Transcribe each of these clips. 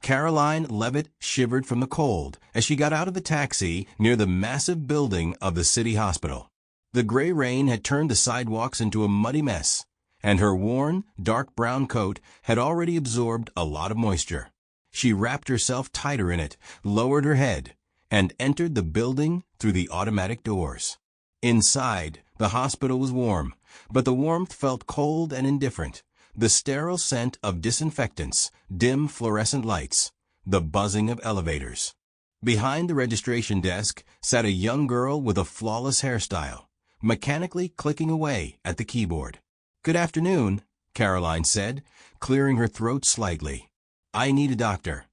Karoline Leavitt shivered from the cold as she got out of the taxi near the massive building of the city hospital. The gray rain had turned the sidewalks into a muddy mess, and her worn, dark brown coat had already absorbed a lot of moisture. She wrapped herself tighter in it, lowered her head, and entered the building through the automatic doors. Inside, the hospital was warm, but the warmth felt cold and indifferent. The sterile scent of disinfectants, dim fluorescent lights, the buzzing of elevators. Behind the registration desk sat a young girl with a flawless hairstyle, mechanically clicking away at the keyboard. "Good afternoon," Karoline said, clearing her throat slightly. "I need a doctor."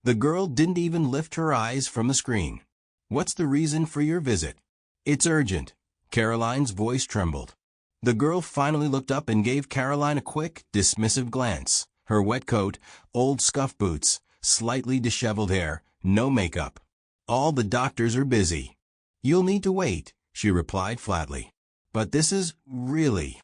The girl didn't even lift her eyes from the screen. "What's the reason for your visit?" "It's urgent." Karoline's voice trembled. The girl finally looked up and gave Karoline a quick, dismissive glance. Her wet coat, old scuff boots, slightly disheveled hair, no makeup. "All the doctors are busy." "You'll need to wait," she replied flatly. "But this is really—"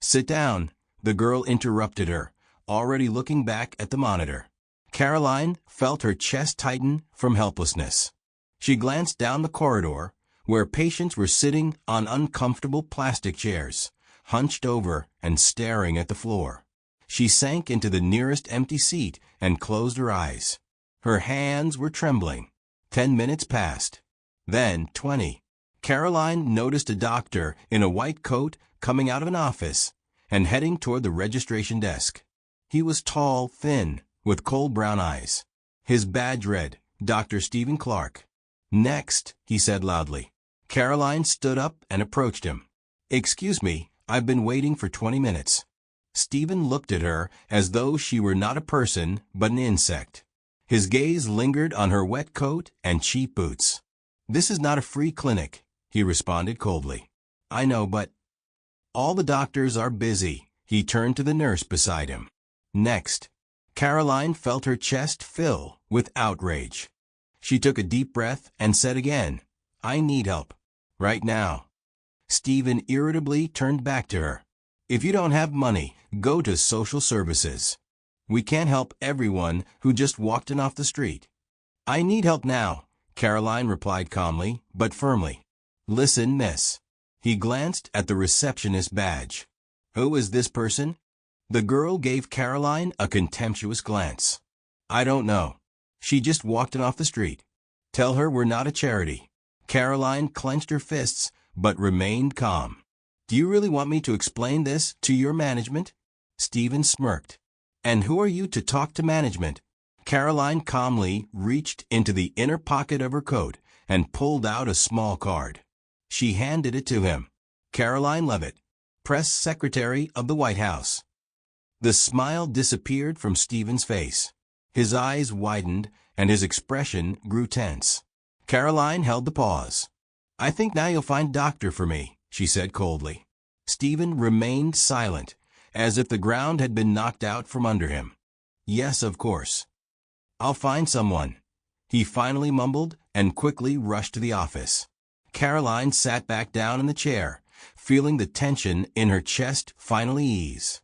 "Sit down," the girl interrupted her, already looking back at the monitor. Karoline felt her chest tighten from helplessness. She glanced down the corridor, where patients were sitting on uncomfortable plastic chairs, hunched over and staring at the floor. She sank into the nearest empty seat and closed her eyes. Her hands were trembling. 10 minutes passed. Then 20. Karoline noticed a doctor in a white coat coming out of an office and heading toward the registration desk. He was tall, thin, with cold brown eyes. His badge read, "Dr. Stephen Clark." "Next," he said loudly. Karoline stood up and approached him. "Excuse me, I've been waiting for 20 minutes. Stephen looked at her as though she were not a person but an insect. His gaze lingered on her wet coat and cheap boots. "This is not a free clinic," he responded coldly. "I know, but—" "All the doctors are busy." He turned to the nurse beside him. "Next." Karoline felt her chest fill with outrage. She took a deep breath and said again, "I need help. Right now." Stephen irritably turned back to her. "If you don't have money, go to social services. We can't help everyone who just walked in off the street." "I need help now," Karoline replied calmly, but firmly. "Listen, miss." He glanced at the receptionist badge. "Who is this person?" The girl gave Karoline a contemptuous glance. "I don't know. She just walked in off the street. Tell her we're not a charity." Karoline clenched her fists, but remained calm. "Do you really want me to explain this to your management?" Stephen smirked. "And who are you to talk to management?" Karoline calmly reached into the inner pocket of her coat and pulled out a small card. She handed it to him. "Karoline Leavitt, Press Secretary of the White House." The smile disappeared from Stephen's face. His eyes widened, and his expression grew tense. Karoline held the pause. "I think now you'll find a doctor for me," she said coldly. Stephen remained silent, as if the ground had been knocked out from under him. "Yes, of course. I'll find someone," he finally mumbled and quickly rushed to the office. Karoline sat back down in the chair, feeling the tension in her chest finally ease.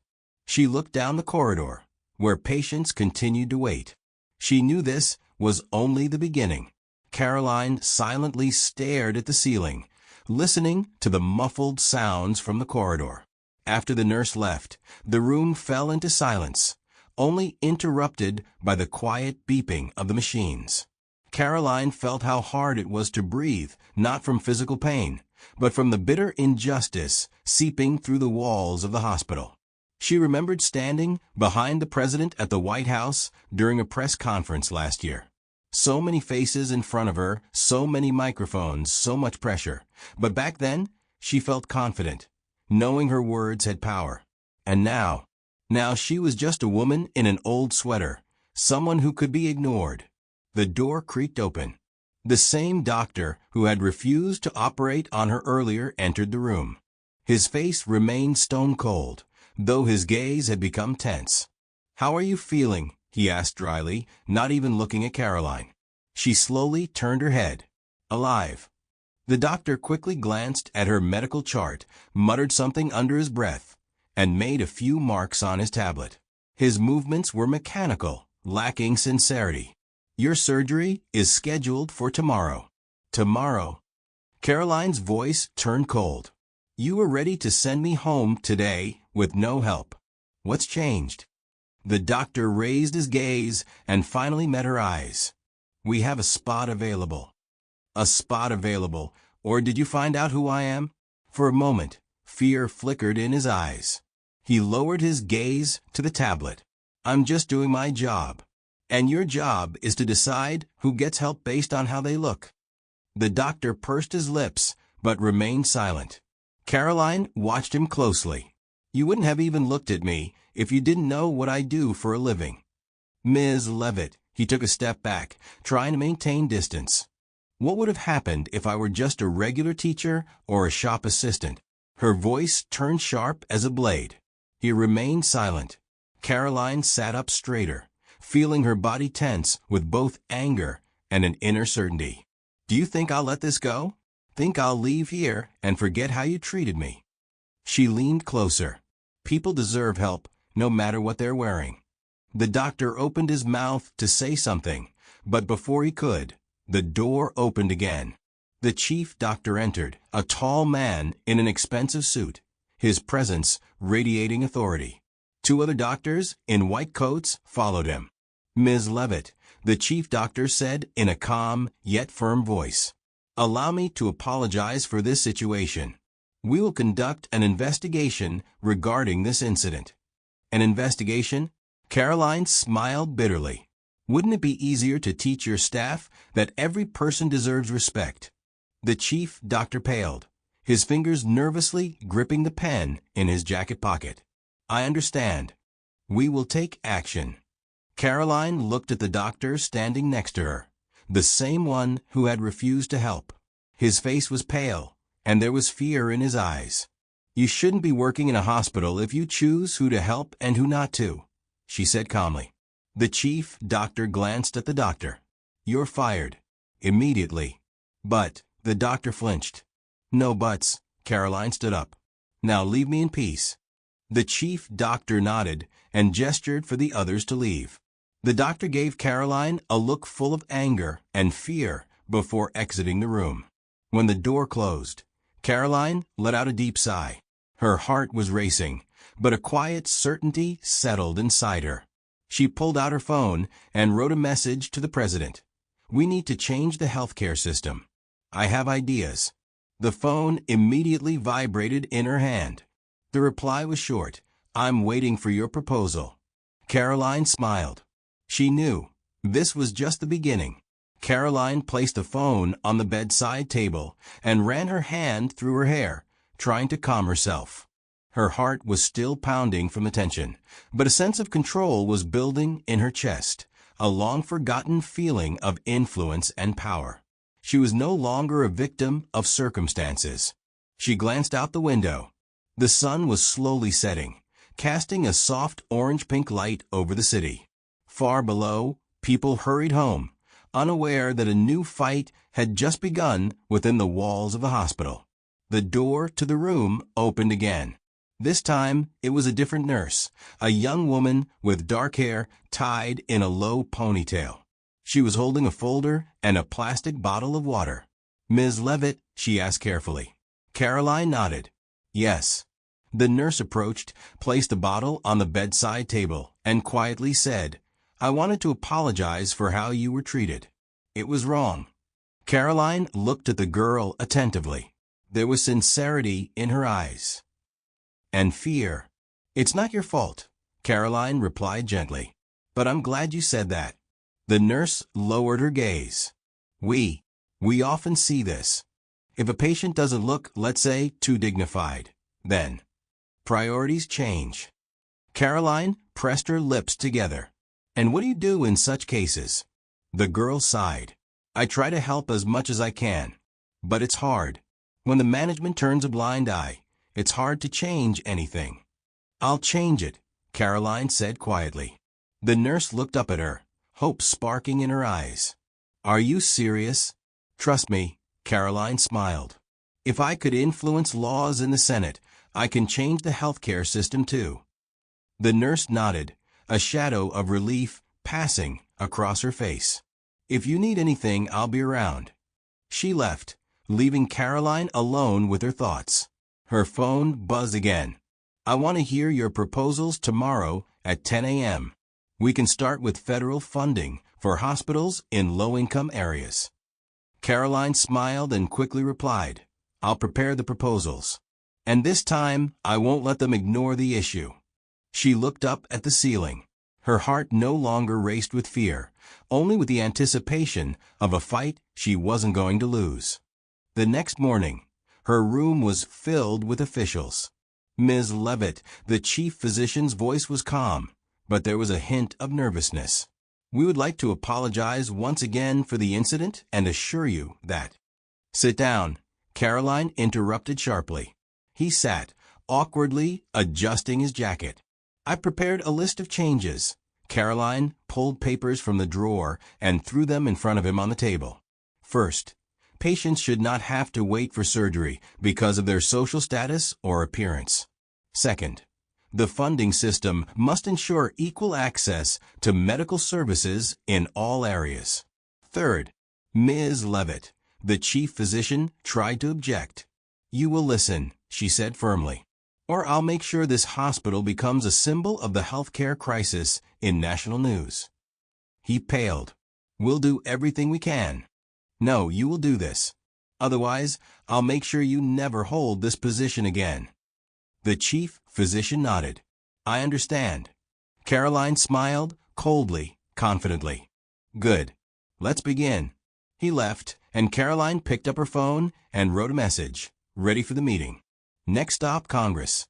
She looked down the corridor, where patients continued to wait. She knew this was only the beginning. Karoline silently stared at the ceiling, listening to the muffled sounds from the corridor. After the nurse left, the room fell into silence, only interrupted by the quiet beeping of the machines. Karoline felt how hard it was to breathe, not from physical pain, but from the bitter injustice seeping through the walls of the hospital. She remembered standing behind the president at the White House during a press conference last year. So many faces in front of her, so many microphones, so much pressure. But back then, she felt confident, knowing her words had power. And now she was just a woman in an old sweater, someone who could be ignored. The door creaked open. The same doctor who had refused to operate on her earlier entered the room. His face remained stone cold, though his gaze had become tense. "How are you feeling?" he asked dryly, not even looking at Karoline. She slowly turned her head. "Alive." The doctor quickly glanced at her medical chart, muttered something under his breath, and made a few marks on his tablet. His movements were mechanical, lacking sincerity. Your surgery is scheduled for tomorrow. Tomorrow. Karoline's voice turned cold. You were ready to send me home today with no help. What's changed? The doctor raised his gaze and finally met her eyes. We have a spot available. A spot available, or did you find out who I am? For a moment, fear flickered in his eyes. He lowered his gaze to the tablet. I'm just doing my job. And your job is to decide who gets help based on how they look. The doctor pursed his lips, but remained silent. Karoline watched him closely. You wouldn't have even looked at me if you didn't know what I do for a living. Ms. Leavitt, he took a step back, trying to maintain distance. What would have happened if I were just a regular teacher or a shop assistant? Her voice turned sharp as a blade. He remained silent. Karoline sat up straighter, feeling her body tense with both anger and an inner certainty. Do you think I'll let this go? Think I'll leave here and forget how you treated me? She leaned closer. People deserve help, no matter what they're wearing. The doctor opened his mouth to say something, but before he could, the door opened again. The chief doctor entered, a tall man in an expensive suit, his presence radiating authority. Two other doctors in white coats followed him. Ms. Leavitt, the chief doctor said in a calm yet firm voice, allow me to apologize for this situation. We will conduct an investigation regarding this incident. An investigation? Karoline smiled bitterly. Wouldn't it be easier to teach your staff that every person deserves respect? The chief doctor paled, his fingers nervously gripping the pen in his jacket pocket. I understand. We will take action. Karoline looked at the doctor standing next to her, the same one who had refused to help. His face was pale, and there was fear in his eyes. You shouldn't be working in a hospital if you choose who to help and who not to, she said calmly. The chief doctor glanced at the doctor. You're fired. Immediately. But, the doctor flinched. No buts. Karoline stood up. Now leave me in peace. The chief doctor nodded and gestured for the others to leave. The doctor gave Karoline a look full of anger and fear before exiting the room. When the door closed, Karoline let out a deep sigh. Her heart was racing, but a quiet certainty settled inside her. She pulled out her phone and wrote a message to the president. We need to change the healthcare system. I have ideas. The phone immediately vibrated in her hand. The reply was short. I'm waiting for your proposal. Karoline smiled. She knew this was just the beginning. Karoline placed the phone on the bedside table and ran her hand through her hair, trying to calm herself. Her heart was still pounding from the tension, but a sense of control was building in her chest, a long-forgotten feeling of influence and power. She was no longer a victim of circumstances. She glanced out the window. The sun was slowly setting, casting a soft orange-pink light over the city. Far below, people hurried home, unaware that a new fight had just begun within the walls of the hospital. The door to the room opened again. This time, it was a different nurse, a young woman with dark hair tied in a low ponytail. She was holding a folder and a plastic bottle of water. Ms. Leavitt, she asked carefully. Karoline nodded. Yes. The nurse approached, placed the bottle on the bedside table, and quietly said, I wanted to apologize for how you were treated. It was wrong. Karoline looked at the girl attentively. There was sincerity in her eyes. And fear. It's not your fault, Karoline replied gently. But I'm glad you said that. The nurse lowered her gaze. We often see this. If a patient doesn't look, let's say, too dignified, then priorities change. Karoline pressed her lips together. And what do you do in such cases? The girl sighed. I try to help as much as I can. But it's hard. When the management turns a blind eye, it's hard to change anything. I'll change it, Karoline said quietly. The nurse looked up at her, hope sparking in her eyes. Are you serious? Trust me, Karoline smiled. If I could influence laws in the Senate, I can change the healthcare system too. The nurse nodded, a shadow of relief passing across her face. "If you need anything, I'll be around." She left, leaving Karoline alone with her thoughts. Her phone buzzed again. "I want to hear your proposals tomorrow at 10 a.m. We can start with federal funding for hospitals in low-income areas." Karoline smiled and quickly replied, "I'll prepare the proposals. And this time, I won't let them ignore the issue." She looked up at the ceiling. Her heart no longer raced with fear, only with the anticipation of a fight she wasn't going to lose. The next morning, her room was filled with officials. Ms. Leavitt, the chief physician's voice was calm, but there was a hint of nervousness. "We would like to apologize once again for the incident and assure you that—" "Sit down," Karoline interrupted sharply. He sat, awkwardly adjusting his jacket. "I prepared a list of changes." Karoline pulled papers from the drawer and threw them in front of him on the table. "First, patients should not have to wait for surgery because of their social status or appearance. Second, the funding system must ensure equal access to medical services in all areas." Third, Ms. Leavitt, the chief physician, tried to object. "You will listen," she said firmly, "or I'll make sure this hospital becomes a symbol of the healthcare crisis in national news." He paled. "We'll do everything we can." "No, you will do this. Otherwise, I'll make sure you never hold this position again." The chief physician nodded. "I understand." Karoline smiled, coldly, confidently. "Good. Let's begin." He left, and Karoline picked up her phone and wrote a message, ready for the meeting. Next stop, Congress.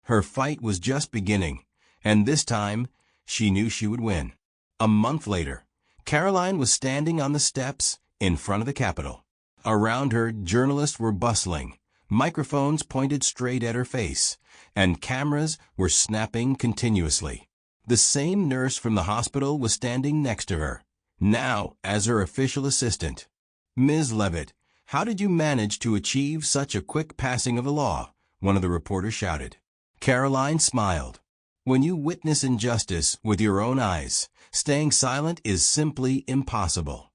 Her fight was just beginning, and this time, she knew she would win. A month later, Karoline was standing on the steps in front of the Capitol. Around her, journalists were bustling. Microphones pointed straight at her face, and cameras were snapping continuously. The same nurse from the hospital was standing next to her, now as her official assistant. "Ms. Leavitt, how did you manage to achieve such a quick passing of the law?" one of the reporters shouted. Karoline smiled. "When you witness injustice with your own eyes, staying silent is simply impossible."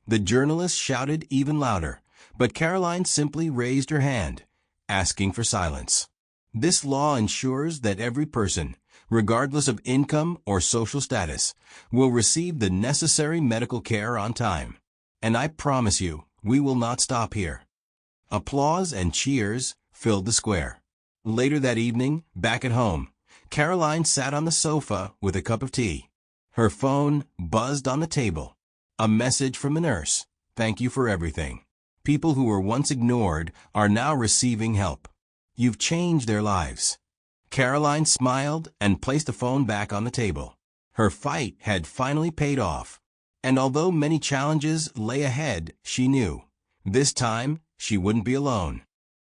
The journalist shouted even louder, but Karoline simply raised her hand, asking for silence. "This law ensures that every person, regardless of income or social status, will receive the necessary medical care on time. And I promise you, we will not stop here." Applause and cheers filled the square. Later that evening, back at home, Karoline sat on the sofa with a cup of tea. Her phone buzzed on the table. A message from a nurse. "Thank you for everything. People who were once ignored are now receiving help. You've changed their lives." Karoline smiled and placed the phone back on the table. Her fight had finally paid off. And although many challenges lay ahead, she knew, this time she wouldn't be alone.